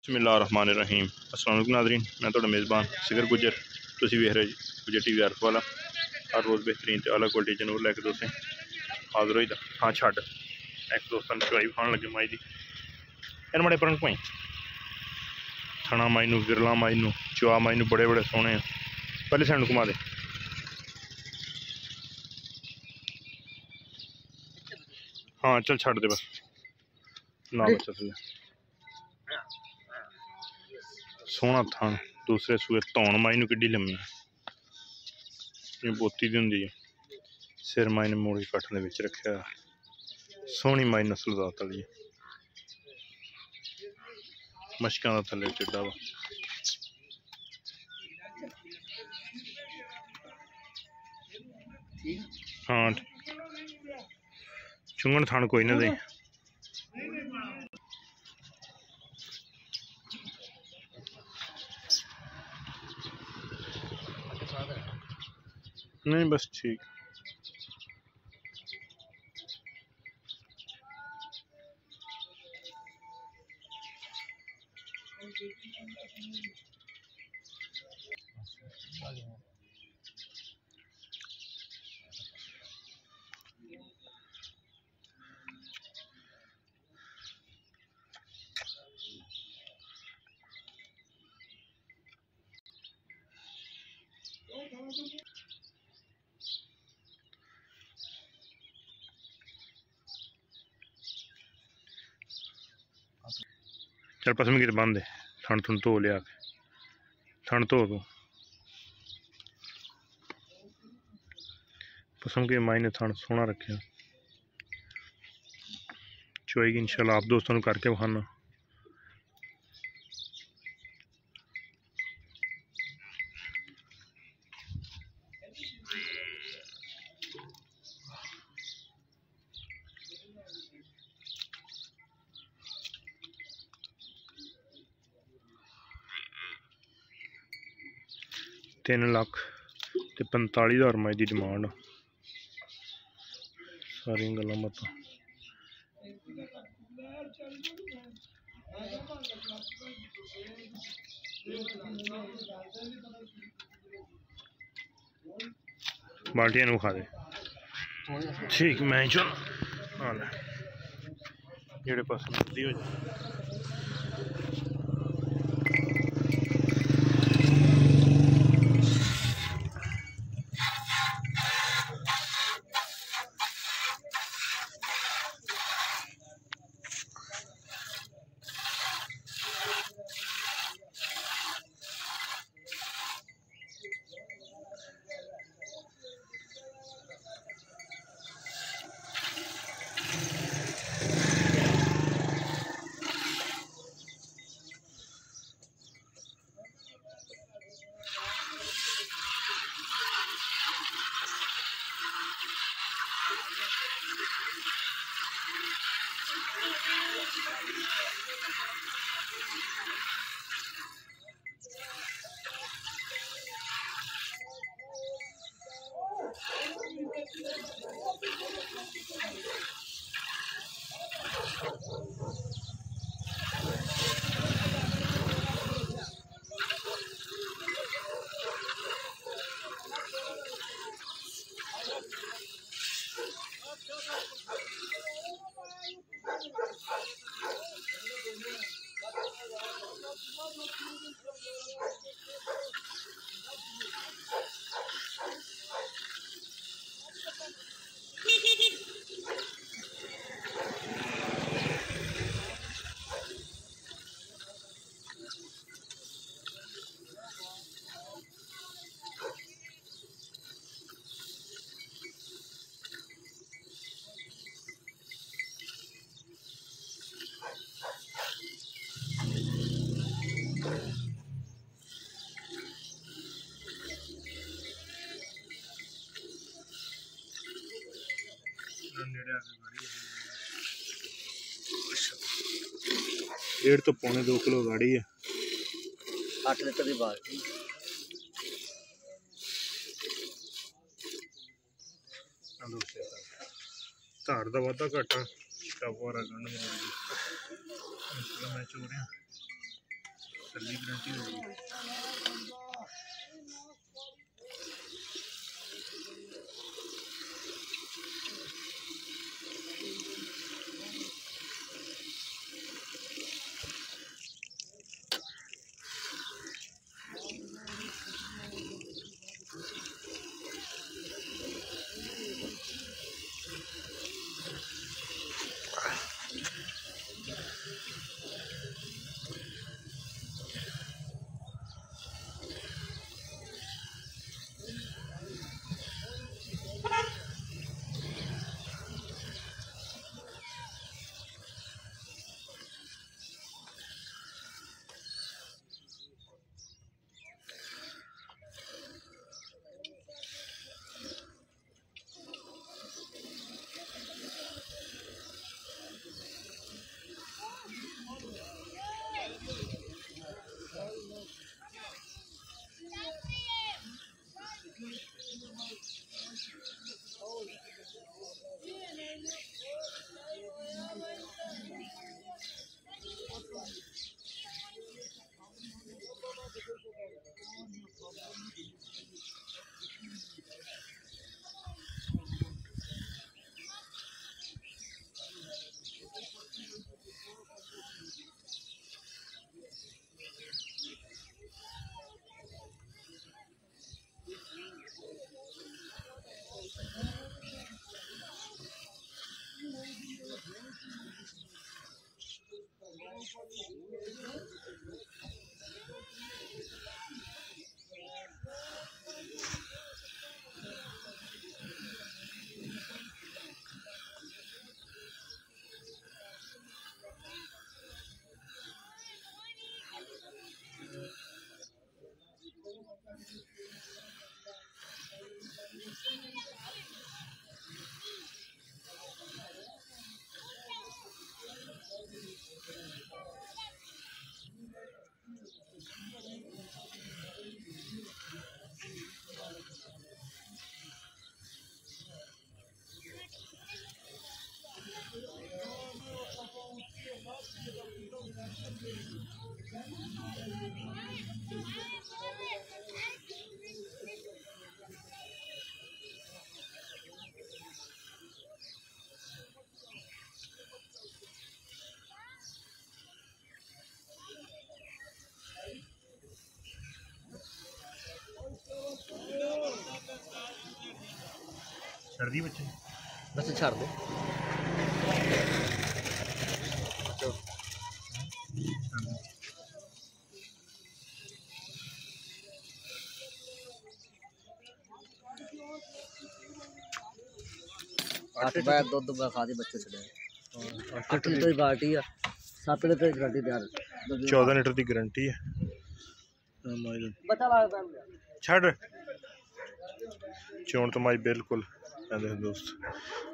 बिस्मिल्लाहिर्रहमानिर्रहीम। अस्सलाम वालेकुम नाज़रीन, मैं तो मेज़बान सिगर गुजर। तुसी वेख रहे गुजर टीवी अर्फ वाला। हर रोज़ बेहतरीन तो अलग क्वालिटी जनूर लैके दोस्तें हाजिर होई दा। हाँ छड़ एक दोस्तों चुआई खान लगे माई दी इन बड़े परंग पाई थना माई नू विरला माई नू चुआ माई नू बड़े बड़े सोहने पहले सैंड घुमा दे। हाँ चल छड़ दे बस ना बच्चा थले सोहना थान दूसरे सूए धौन माई नू किड्डी लम्मी बोती दी हुंदी है। सिर माई ने मूड़ी कट्ठ दे विच रखिया सोहनी माई नस्ल दा तली मशकां दा थले चिड्डा वा। हाँ चुंगन थान कोई ना दे। नहीं बस ठीक। चल पसम की बंद थन थुन धो लिया थन धो तू पसम के माई ने थन सोहना रखा चुआई की इंशाल्लाह आप दोस्तों करके विखाना। $3,45,000 माई की डिमांड सारी गल्लां बातां। बाल्टियां विखा दे ठीक मैं चल जेड़े पास मर्जी हो जाए। डेढ़ तो पौने 2 किलो गाड़ी है 8 लीटर की बाल्टी धार का वाधा घाटा स्टव वाला गंढ मैं चो रहा तसल्ली गारंटी होगी। छड़ दी बच्चे बस छड़ दो। आठ बैग दूध खा दे बच्चे छड़े 8 लीटर की बाल्टी है 7 लीटर की गारंटी तैयार 14 लीटर की गारंटी है। छड़ चोण तो माई बिल्कुल दोस्त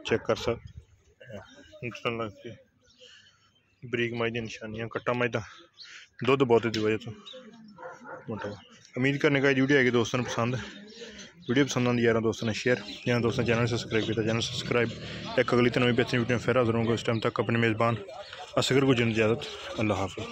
चेक कर सकते बरीक माई दी निशानियां कट्टा माई का दुध बहुत दी वजह तो मोटा। उम्मीद करने का वीडियो है कि दोस्तों ने पसंद वीडियो पसंद आती यार दोस्तों ने शेयर या दोस्तों चैनल सब्सक्राइब किया चैनल सब्सक्राइब। एक अगली तो नवी बेहतरीन वीडियो फिर हाजिर होंगे। उस टाइम तक अपने मेज़बान असगर गुजर इजाज़त। अल्लाह हाफ़िज़।